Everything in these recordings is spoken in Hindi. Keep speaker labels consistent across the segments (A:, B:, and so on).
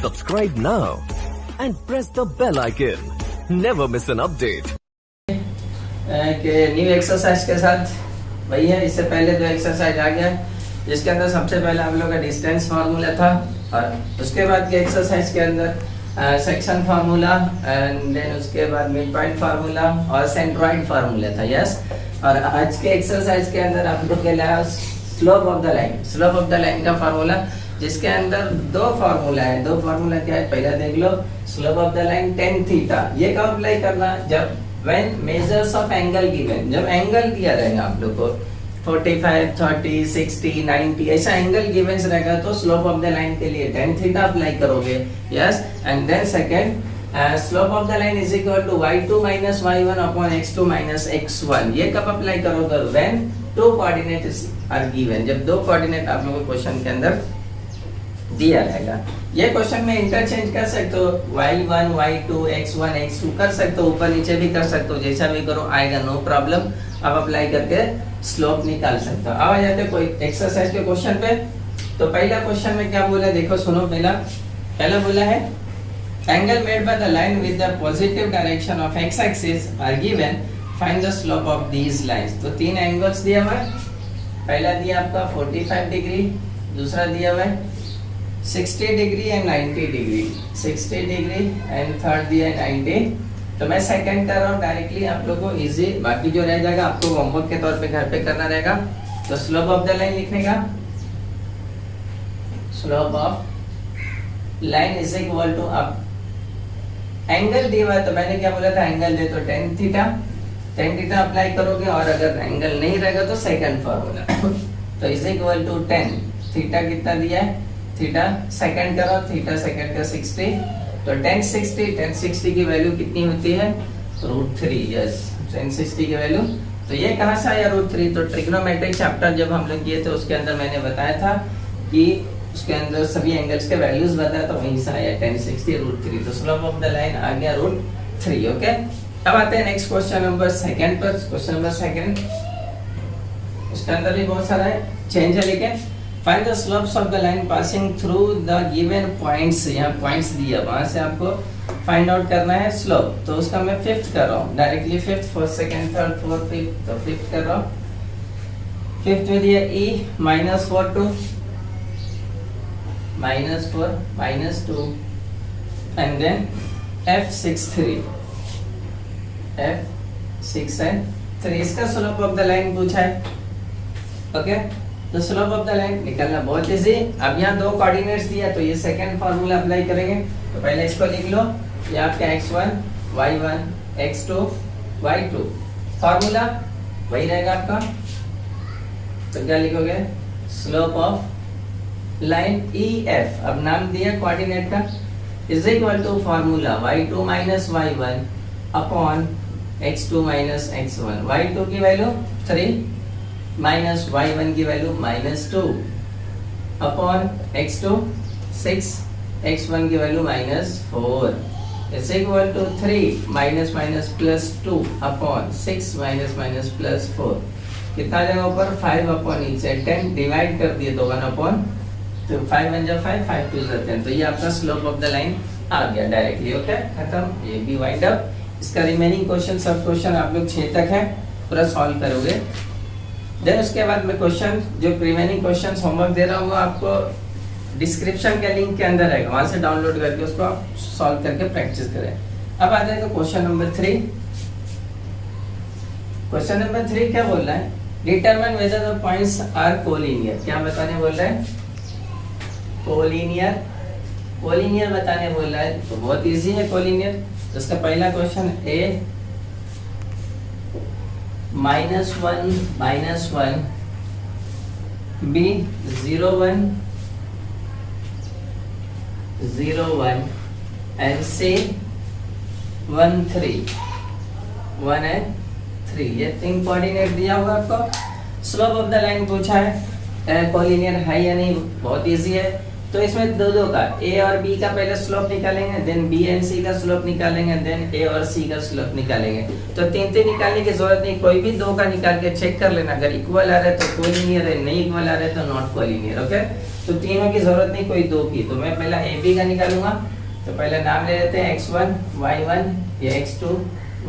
A: Subscribe now and press the bell icon. Never miss an update.
B: कि न्यू एक्सरसाइज के साथ वही है। इससे पहले दो एक्सरसाइज आ गया जिसके अंदर सबसे पहले आप लोगों का डिस्टेंस फार्मूला था और उसके बाद के एक्सरसाइज के अंदर सेक्शन फार्मूला एंड देन उसके बाद मिड पॉइंट फार्मूला और सेंट्रॉइड फार्मूला था। यस, और आज के एक्सरसाइज के अंदर आप लोग के लिए slope of the line, slope of the line का फार्मूला, जिसके अंदर दो फार्मूला है। दो फार्मूला क्या है, पहला देख लो। Slope of the line tan theta, ये कब अप्लाई करना, जब when measures of angle given, जब एंगल दिया रहेगा आप लोग को 45, 30, 60, 90 ऐसा एंगल गिवन रहेगा तो स्लोप ऑफ द लाइन के लिए tan थीटा अप्लाई करोगे। Yes, and then second slope of the line is equal to y2 minus y1 upon x2 minus x1। ये कब अप्लाई करोगे, when two coordinates are given, जब दो कोऑर्डिनेट आप लोगों को क्वेश्चन के अंदर दिया रहेगा। ये क्वेश्चन में इंटरचेंज कर सकते हो, y1 y2 x1 x2 कर सकते हो, ऊपर नीचे भी कर सकते हो, जैसा भी करो आएगा, नो प्रॉब्लम। अब अप्लाई करके स्लोप निकाल सकते हो। अब आ जाते कोई एक्सरसाइज के क्वेश्चन पे। तो पहला क्वेश्चन में क्या बोला, देखो सुनो। पहला बोला है angle made by the line with the positive direction of x axis are given, find the slope of these lines. तो तीन एंगल्स दिया हुआ है। पहला दिया आपका 45 डिग्री, दूसरा दिया हुआ है 60 degree and 90 degree, 60 degree and third दिया है 90। तो मैं सेकंड कर रहा हूँ डायरेक्टली, आप लोगों को इजी, बाकी जो रह जाएगा आपको होमवर्क के तौर पे घर पे करना रहेगा। तो स्लोप ऑफ द लाइन लिखने का, slope of line is equal to, अब एंगल दिया हुआ है तो मैंने क्या बोला था, एंगल दे तो tan theta, tan theta apply करोगे, और अगर एंगल नहीं रहेगा तो सेकंड फार्मूला तो is equal to tan theta कितना दिया है, थीटा सेकंड करो, थीटा सेकंड का 60, तो tan 60 की वैल्यू कितनी होती है, √3। यस, tan 60 की वैल्यू, तो ये कहां से आया √3, तो ट्रिग्नोमेट्रिक चैप्टर जब हम लोग किए थे उसके अंदर मैंने बताया था कि उसके अंदर सभी एंगल्स के वैल्यूज बताया, तो वहीं से आया tan 60 √3। तो स्लोप ऑफ द लाइन आ गया √3। ओके, अब आते हैं नेक्स्ट क्वेश्चन नंबर सेकंड पर। क्वेश्चन नंबर सेकंड, उसके अंदर भी बहुत सारा है, चेंज है लेकिन। Find the slopes of the line passing through the given points, यहाँ points दिया, वहां से आपको फाइंड आउट करना है स्लोप। तो उसका मैं फिफ्थ कर रहा हूँ directly, fifth, first second third fourth fifth, तो फिफ्थ कर रहा हूँ। फिफ्थ में दिया e -4 to -4 -2 and then f6 3, f6 and 3, इसका स्लोप ऑफ द लाइन पूछा है। ओके, तो स्लोप ऑफ द लाइन निकालना बहुत इजी। अब यहाँ दो कोऑर्डिनेट्स दिया तो ये सेकंड फार्मूला अप्लाई करेंगे। तो पहले इसको लिख लो, ये आपका x1 y1 x2 y2, formula वही रहेगा आपका। तो क्या लिखोगे, स्लोप ऑफ लाइन EF, अब नाम दिया कोऑर्डिनेट का, is equal to formula y2 minus y1 upon x2 minus x1, y2 की वैल्यू 3 माइनस y1 की वैल्यू -2 अपॉन x2 6, x1 की value -4 is equal to 3 minus minus plus 2 upon 6 minus minus plus 4, कितना जगह ऊपर 5 अपॉन नीचे 10, डिवाइड कर दिए तो 1 अपॉन, तो 5 1 जा 5, 5 2 जा 10। तो ये आपका स्लोप ऑफ द लाइन आ गया डायरेक्टली। ओके, खत्म, ये भी वाइंड अप। इसका रिमेनिंग क्वेश्चन, सब क्वेश्चन आप लोग 6 तक है पूरा सॉल्व करोगे। देन उसके बाद में क्वेश्चन, जो रिमेनिंग क्वेश्चन होमवर्क दे रहा हूँ आपको डिस्क्रिप्शन के लिंक के अंदर रहेगा, वहां से डाउनलोड करके उसको आप सॉल्व करके प्रैक्टिस करें। अब आ जाएगा क्वेश्चन नंबर 3। क्वेश्चन नंबर 3 क्या बोल रहा है, determine whether the points are collinear. क्या बताने बोल रहा है, कोलिनियर, कोलिनियर बताने बोल रहा है। तो बहुत इजी है कोलिनियर। तो इसका पहला question A -1 B 0 1 0 1 and C 1 3 1 and 3, ये तीन कोऑर्डिनेट दिया हुआ आपको। स्लोप ऑफ द लाइन पूछा है, कोलिनियर है या नहीं, बहुत इजी है। तो इसमें दो दो का ए और बी का पहले स्लोप निकालेंगे, देन बी एंड सी का स्लोप निकालेंगे, देन ए और सी का स्लोप निकालेंगे। तो तीन तीन निकालने की जरूरत नहीं, कोई भी दो का निकाल के चेक कर लेना, अगर इक्वल आ रहा है तो कोलिनियर है, नहीं इक्वल आ रहा है तो नॉट कोलिनियर। ओके, तो तीनों की जरूरत नहीं, कोई दो की। तो मैं पहला ए बी का निकालूंगा। तो पहले नाम ले लेते हैं x1 y1, ये x2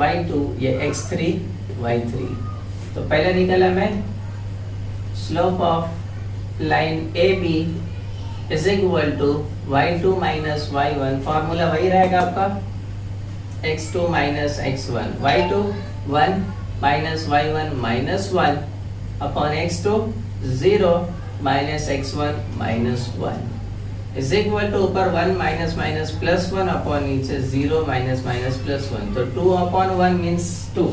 B: y2, ये x3 y3। तो पहले निकाला मैं slope of line A B is equal to y2 minus y1, formula वही रहेगा आपका x2 minus x1, y2 1 minus y1 minus 1 upon x2 0 minus x1 minus 1 is equal to ऊपर 1 माइनस माइनस प्लस 1 अपॉन नीचे 0 माइनस माइनस प्लस 1, तो 2 अपॉन 1 मीन्स 2।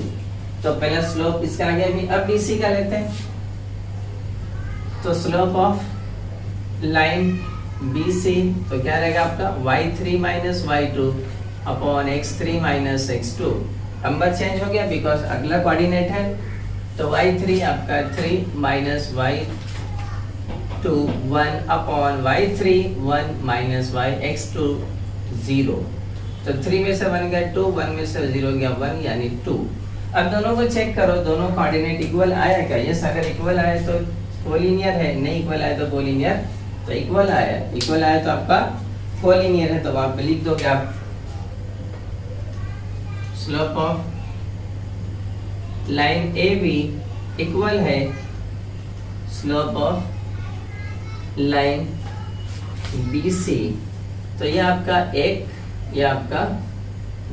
B: तो पहला स्लोप इसका आ गया। भी अब BC का लेते हैं। तो स्लोप ऑफ लाइन BC तो क्या रहेगा आपका y3 minus y2 upon x3 minus x2। Number change हो गया बिकॉज अगला कोऑर्डिनेट है। तो y3 आपका 3 minus y2 1 upon y3 1 minus x2 0। तो 3 में से 1 गया 2, 1 में से 0 गया 1 यानी 2। अब दोनों को चेक करो, दोनों कोऑर्डिनेट इक्वल आया क्या? यस, अगर इक्वल आया तो कोलिनियर है, नहीं इक्वल आया तो कोलिनियर। तो इक्वल आया, इक्वल आया तो आपका कोलिनियर है। तो वहां पे लिख दोगे आप slope of line A B equal है slope of line B C. तो ये आपका 1, ये आपका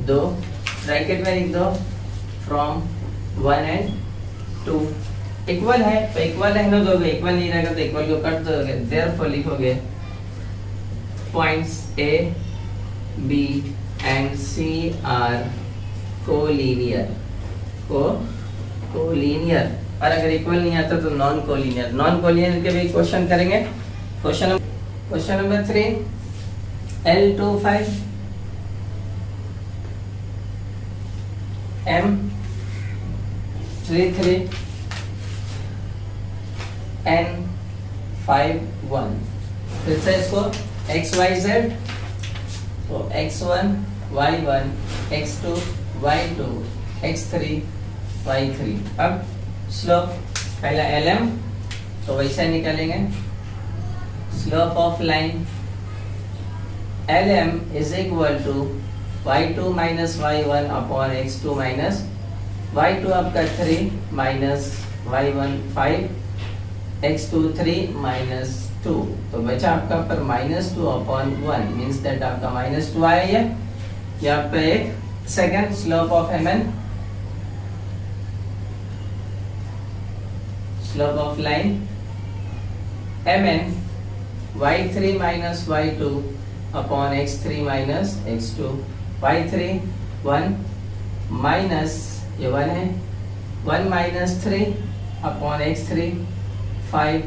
B: 2, ब्रैकेट में लिख दो फ्रॉम 1 एंड 2। इक्वल है तो इक्वल रहने दोगे, इक्वल नहीं रहेगा तो इक्वल को कट दोगे। देयरफॉर लिखोगे points A B and C are collinear, collinear. और अगर इक्वल नहीं आता तो नॉन कोलिनियर। नॉन कोलिनियर के भी क्वेश्चन करेंगे। Question number 3 L25 M33 N51। फिर से इसको XYZ, तो X1 Y1 X2 Y2 X3 Y3। अब स्लोप पहला LM तो वैसे निकालेंगे। Slope of line LM is equal to y2 minus y1 upon x2 minus y2 आपका 3 माइनस y1 5 x2 3 माइनस 2। तो बचा आपका पर माइनस 2 अपॉन 1 मीन्स दैट आपका माइनस 2 आया है। यहाँ पे एक second slope of MN, slope of line MN y3 minus y2 upon x3 minus x2, y3 1 minus ये 1 है 1 माइनस 3 अपॉन x3 5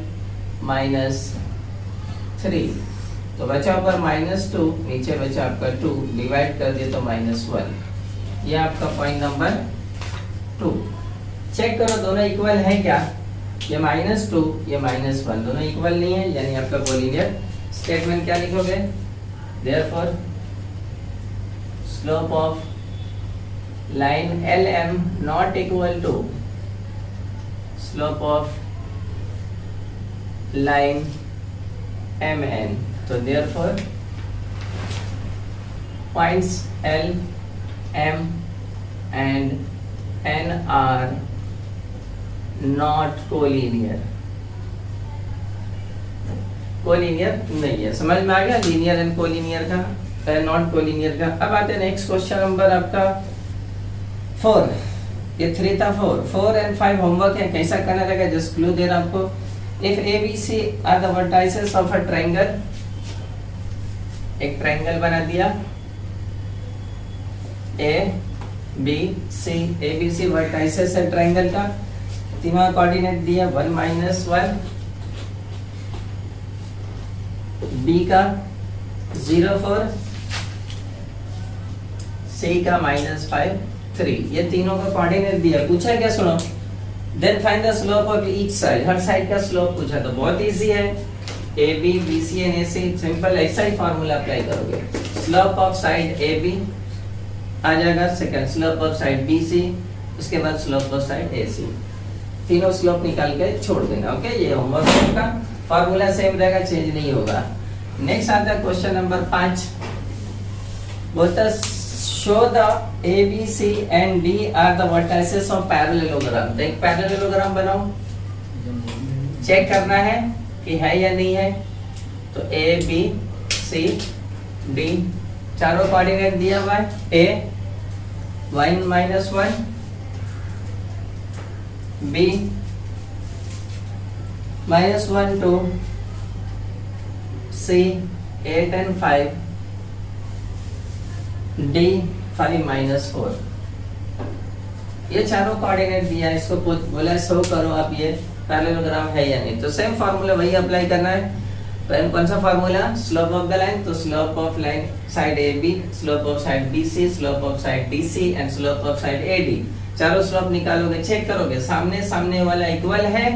B: माइनस 3। तो बचा ऊपर माइनस 2, नीचे बचा आपका 2, डिवाइड कर दिए तो माइनस 1। ये आपका पॉइंट नंबर 2। चेक करो दोनों इक्वल है क्या? ये माइनस 2, ये माइनस 1, दोनों इक्वल नहीं है यानी आपका कोलिनियर। स्टेटमेंट क्या लिखोगे? Therefore, slope of line LM not equal to slope of line MN. So therefore, points L, M and N are not collinear. Collinear नहीं है। समझ में आ गया लीनियर एंड कोलिनियर का, नॉट कोलिनियर का। अब आते हैं नेक्स्ट क्वेश्चन नंबर आपका 4। ये 3 था 4 एंड 5 होमवर्क है, कैसा करना रहेगा जस्ट क्लू दे रहा आपको। If ABC are the vertices of a triangle, एक ट्रायंगल बना दिया ABC, ABC वर्टाइसेस है ट्रायंगल का। तीनों कोऑर्डिनेट दिया 1 माइनस 1, B का 0 4, C का माइनस 5 3, ये तीनों का कोऑर्डिनेट दिया। पूछा क्या सुनो, then find the slope of each side, हर साइड का स्लोप पूछा। तो बहुत इजी है, A B B C and A C, simple ऐसा ही फॉर्मूला अप्लाई करोगे। Slope of side A B आ जाएगा, second slope of side B C, उसके बाद slope of side A C, तीनों स्लोप निकाल के छोड़ देना। ओके, ये होमवर्क का फॉर्मूला सेम रहेगा, चेंज नहीं होगा। नेक्स्ट आता है क्वेश्चन नंबर 5, बोलता show the A B C and D are the vertices of parallelogram. तो एक पैरेललोग्राम बनाओ, चेक करना है कि है या नहीं है। तो ए बी सी डी चारों कोऑर्डिनेट दिया हुआ है, ए 1 - 1, बी -1 2, सी 8 and 5, डी 5 - 4। ये चारों कोऑर्डिनेट दिया है, इसको बोला शो करो आप ये पैरेललोग्राम है या नहीं। तो सेम फार्मूला वही अप्लाई करना है। तो कौन सा formula, slope of the line, तो slope of line side A B, slope of side B C, slope of side D C and slope of side A D, चारों स्लोप निकालोगे, चेक करोगे सामने सामने वाला इक्वल है,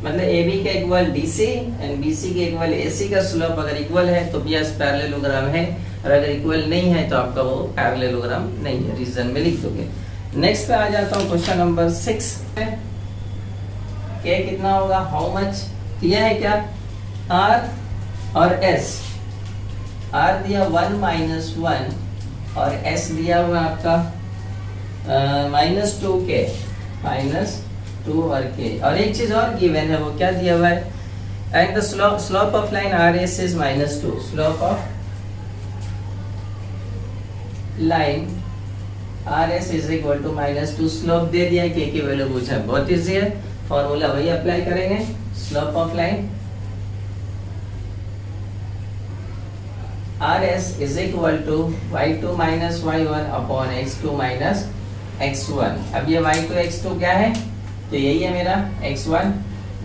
B: मतलब ए बी का equal D C and B C के इक्वल ए सी का स्लोप अगर इक्वल है तो यस पैरेललोग्राम है, और अगर इक्वल नहीं है तो आपका वो पैरेललोग्राम नहीं है, रीजन में लिख दोगे। नेक्स्ट पे आ जाता हूँ क्वेश्चन नंबर 6 पे, के कितना होगा, हाउ मच दिया है क्या, आर और एस। आर दिया 1 - 1 और एस दिया हुआ आपका -2k, -2 और k, और एक चीज और गिवन है, वो क्या दिया हुआ है, and the slope of line R S is -2, slope of line R S is equal to -2, slope दे दिया है, के की वैल्यू पूछा है, बहुत इजी है, फॉर्मूला वही अप्लाई करेंगे। Slope of line R S is equal to y2 - y1 upon x2 - x1। अब ये y2 x2 क्या है, तो यही है मेरा x1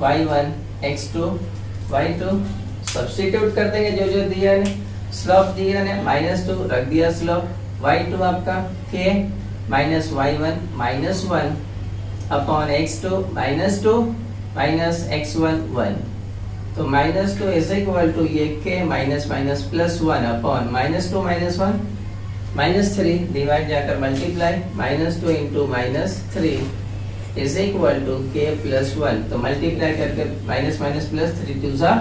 B: y1 x2 y2, substitute कर देंगे जो जो दिया है, स्लोप दिया है -2 रख दिया, स्लोप y2 आपका k -y1 -1 upon x2 -2 -x1 1, तो -2 इज इक्वल टू ये k +1 अपॉन -2 -1 -3 डिवाइड जाकर multiply, -2 into -3 is equal to k +1, तो मल्टीप्लाई करके -+3 2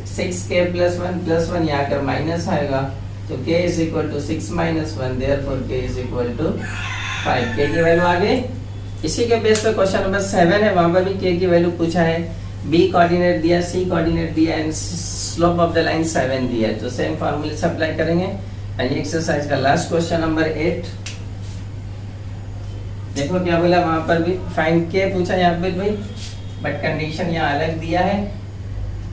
B: 6k +1 यहाँ कर माइनस आएगा, तो k is equal to 6 - 1, therefore k is equal to 5, k की वैल्यू आ गई। इसी के बेस पे क्वेश्चन नंबर 7 है, वहां पर भी k की वैल्यू पूछा है, b कोऑर्डिनेट दिया, c कोऑर्डिनेट दिया and slope of the line 7 दिया है, तो सेम फार्मूले से अप्लाई करेंगे। एंड एक्सरसाइज का लास्ट क्वेश्चन नंबर 8, देखो क्या बोला, वहां पर भी फाइंड k पूछा यहाँ पे भाई, बट कंडीशन यहाँ अलग दिया है।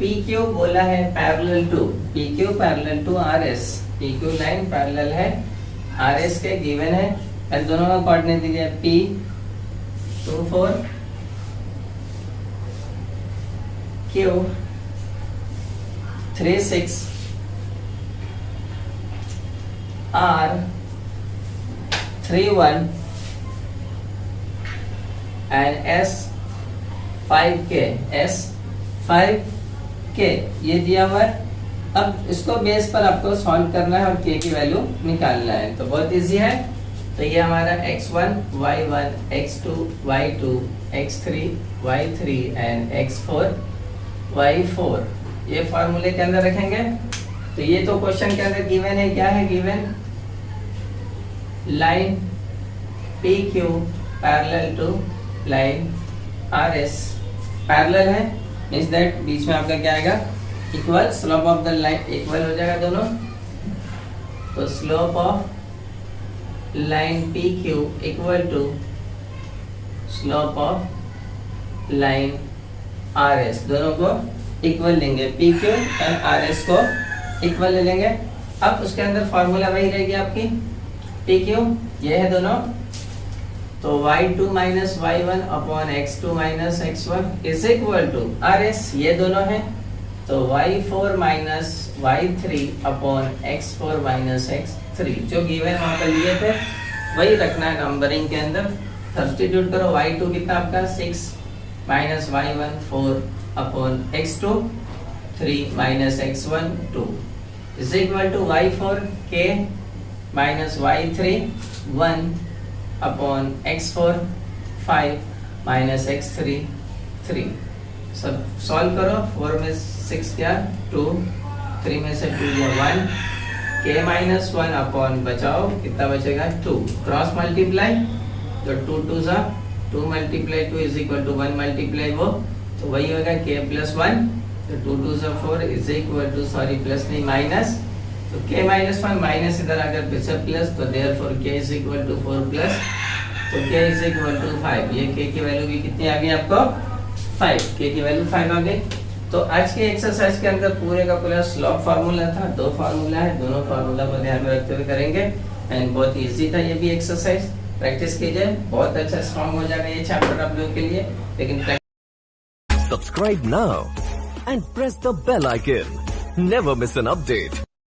B: PQ बोला है parallel to, PQ parallel to RS, PQ लाइन पैरेलल है RS के, गिवन है, एंड दोनों का कोऑर्डिनेट दिया है P 2 4 Q 3 6 R 3 1 and S 5K, S 5K ये दिया हुआ है। अब इसको बेस पर आपको सॉल्व करना है और k की वैल्यू निकालना है, तो बहुत इजी है। तो ये हमारा x1 y1 x2 y2 x3 y3 and x4 y4 ये फार्मूले के अंदर रखेंगे। तो ये तो क्वेश्चन के अंदर गिवन है, क्या है given, line PQ parallel to line RS, parallel है मींस दैट बीच में आपका क्या आएगा, equal, slope of the line equal हो जाएगा दोनों, तो slope of line PQ equal to slope of line RS, दोनों को इक्वल लेंगे, PQ एंड RS को इक्वल ले लेंगे। अब उसके अंदर फॉर्मूला वही रहेगी आपकी, PQ ये है दोनों, तो y2 - y1 upon x2 - x1 is equal to RS, ये दोनों है, तो y4 - y3 upon x4 - x3 जो गिवन वहां पर लिए थे वही रखना है नंबरिंग के अंदर। सब्स्टिट्यूट करो, y2 कितना आपका 6 - y1 4 upon x2 3 minus x1 2 is equal to y4 k minus y3 1 upon x4 5 minus x3 3। सब सॉल्व करो। 4 में 6 क्या 2, 3 में से 2 या 1, k माइनस 1 अपॉन बचाओ कितना बचेगा 2, क्रॉस मल्टीप्लाई तो 2 2 जा 2 multiply 2 is equal to 1 multiply वो, तो वही होगा k प्लस 1, तो 2 2 जा 4 is equal to sorry plus नहीं माइनस, तो k माइनस 1 माइनस इधर अगर पीछे प्लस तो therefore k is equal to 4 plus, तो k इज इक्वल टू 5। ये k की वैल्यू भी कितनी आ गई आपको 5, k की वैल्यू 5 आ गई। तो आज के एक्सरसाइज के अंदर पूरे का पूरा स्लॉप फार्मूला था, 2 फार्मूला है, दोनों फार्मूला को ध्यान में रखते हुए करेंगे एंड बहुत इजी था ये भी एक्सरसाइज। प्रैक्टिस कीजिए, बहुत अच्छा स्ट्रांग हो जाएगा ये चैप्टर आप लोगों के लिए। लेकिन
A: Subscribe now and press the bell icon. Never miss an update.